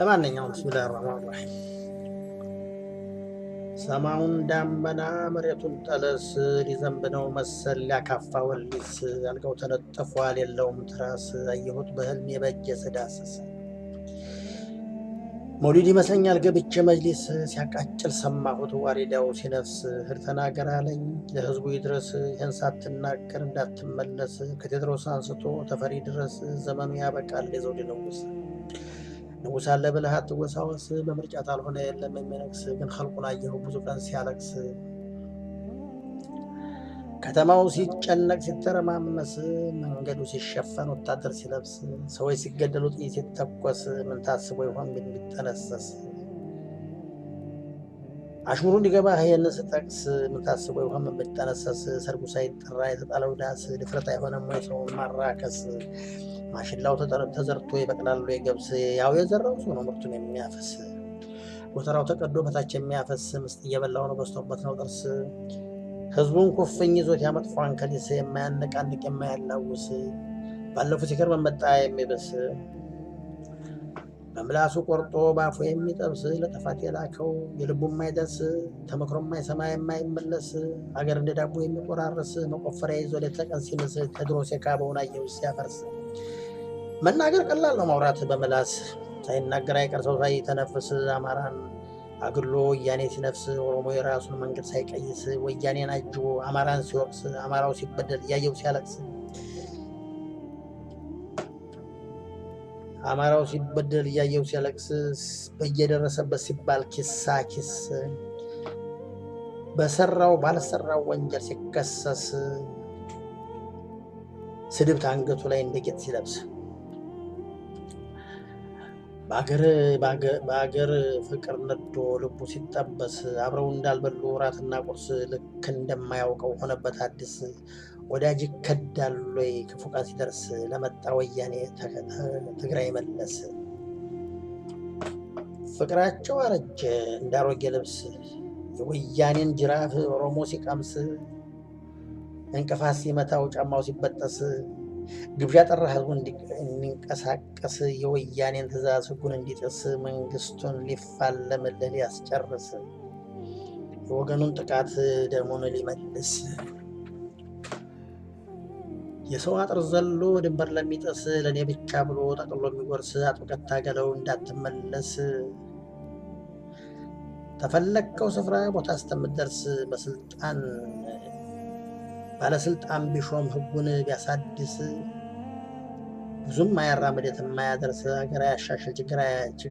ለማንኛውም ቢስሚላህ ራህማን ራሂም ሰማዩን ዳመና መሬቱን ጠለስ ሊዘንብ ነው መሰል ሊያካፋ ወሊስ አልጋው ተነጥፏል የለውም ትራስ አየሁት በህልሜ በእጄ ስዳስስ መውሊድ ይመስለኛል ገብቼ መጅሊስ ሲያቃጭል ሰማሁት ዋሪዳው ሲነፍስ እህድ ተናገር አለኝ ለህዝቡ ይድረስ ይህን ሳትናገር እንዳትመለስ ከቴድሮስ አንስቶ ተፈሪ ድረስ ዘመኑ ያበቃል የዘውድ ንጉሥ አለ ብለህ አትወሳወስ በምርጫ ታልሆነ የለም የሚነግስ ግን ኸልቁን አየሁ ብዙ ቀን ሲያለቅስ ከተማው ሲጨነቅ ሲተረማመስ መንገዱ ሲሸፈን ወታደር ሲለብስ ሰዎች ሲገደሉ ጥይት ሲተኮስ ምን ታስቦ ይሆን ግን ቢጠነሰስ አሽሙሩ እንዲገባህ ይህንን ስጠቅስ ምን ታስቦ ይሆን ምን ቢጠነሰስ ሰርጉ ሳይጠራ የተጣለው ዳስ ድፍረት አይሆንም ወይ ሰውን ማራከስ ማሽላው ተዘርቶ ይበቅላል የገብስ ያው የዘራው ሰው ነው ምርቱን የሚያፈስ ጎተራው ተቀዶ በታች የሚያፈስ ምስጥ እየበላው ነው በስቶበት ነው ጥርስ ህዝቡን ኩፍኝ ይዞት ያመጥፋን ከሊስ የማያነቃንቅ የማያላውስ ባለፉት ሲከር መመጣ የሚበስ በምላሱ ቆርጦ ባፉ የሚጠብስ ለጥፋት የላከው የልቡ የማይደርስ ተመክሮ የማይሰማ የማይመለስ አገር እንደ ዳቦ የሚቆራርስ መቆፈሪያ ይዞ ለተቀን ሲምስ ቴድሮስ የካበውን አየው ሲያፈርስ መናገር ቀላል ነው ማውራት በመላስ ሳይናገር አይቀር ሰው ሳይተነፍስ አማራን አግሎ ወያኔ ሲነፍስ ኦሮሞ የራሱን መንገድ ሳይቀይስ ወያኔን አጅቦ አማራን ሲወቅስ አማራው ሲበደል እያየው ሲያለቅስ አማራው ሲበደል እያየው ሲያለቅስ በየደረሰበት ሲባል ኪሳ ኪስ በሰራው ባልሰራው ወንጀል ሲከሰስ ስድብት አንገቱ ላይ እንደ ጌጥ ሲለብስ በአገር ፍቅር ነዶ ልቡ ሲጠበስ አብረው እንዳልበሉ እራትና ቁርስ ልክ እንደማያውቀው ሆነበት አዲስ ወዳጅ ይከዳል ወይ ክፉ ቀን ሲደርስ ለመጣ ወያኔ ትግራይ መለስ ፍቅራቸው አረጀ እንዳሮጌ ልብስ የወያኔን ጅራፍ ኦሮሞ ሲቀምስ እንቅፋት ሲመታው ጫማው ሲበጠስ ግብዣ ጠራ ህዝቡ እንዲንቀሳቀስ የወያኔን ትእዛዝ ህጉን እንዲጥስ መንግስቱን ሊፋለምልህ ሊያስጨርስ የወገኑን ጥቃት ደሙን ሊመልስ የሰው አጥር ዘሎ ድንበር ለሚጥስ ለእኔ ብቻ ብሎ ጠቅሎ የሚጎርስ አጥብቀት ታገለው እንዳትመለስ ተፈለግከው ስፍራ ቦታ እስከምትደርስ በስልጣን ባለስልጣን ቢሾም ህጉን ቢያሳድስ ብዙም አያራምድ የትም አያደርስ ሀገር አያሻሽል ችግር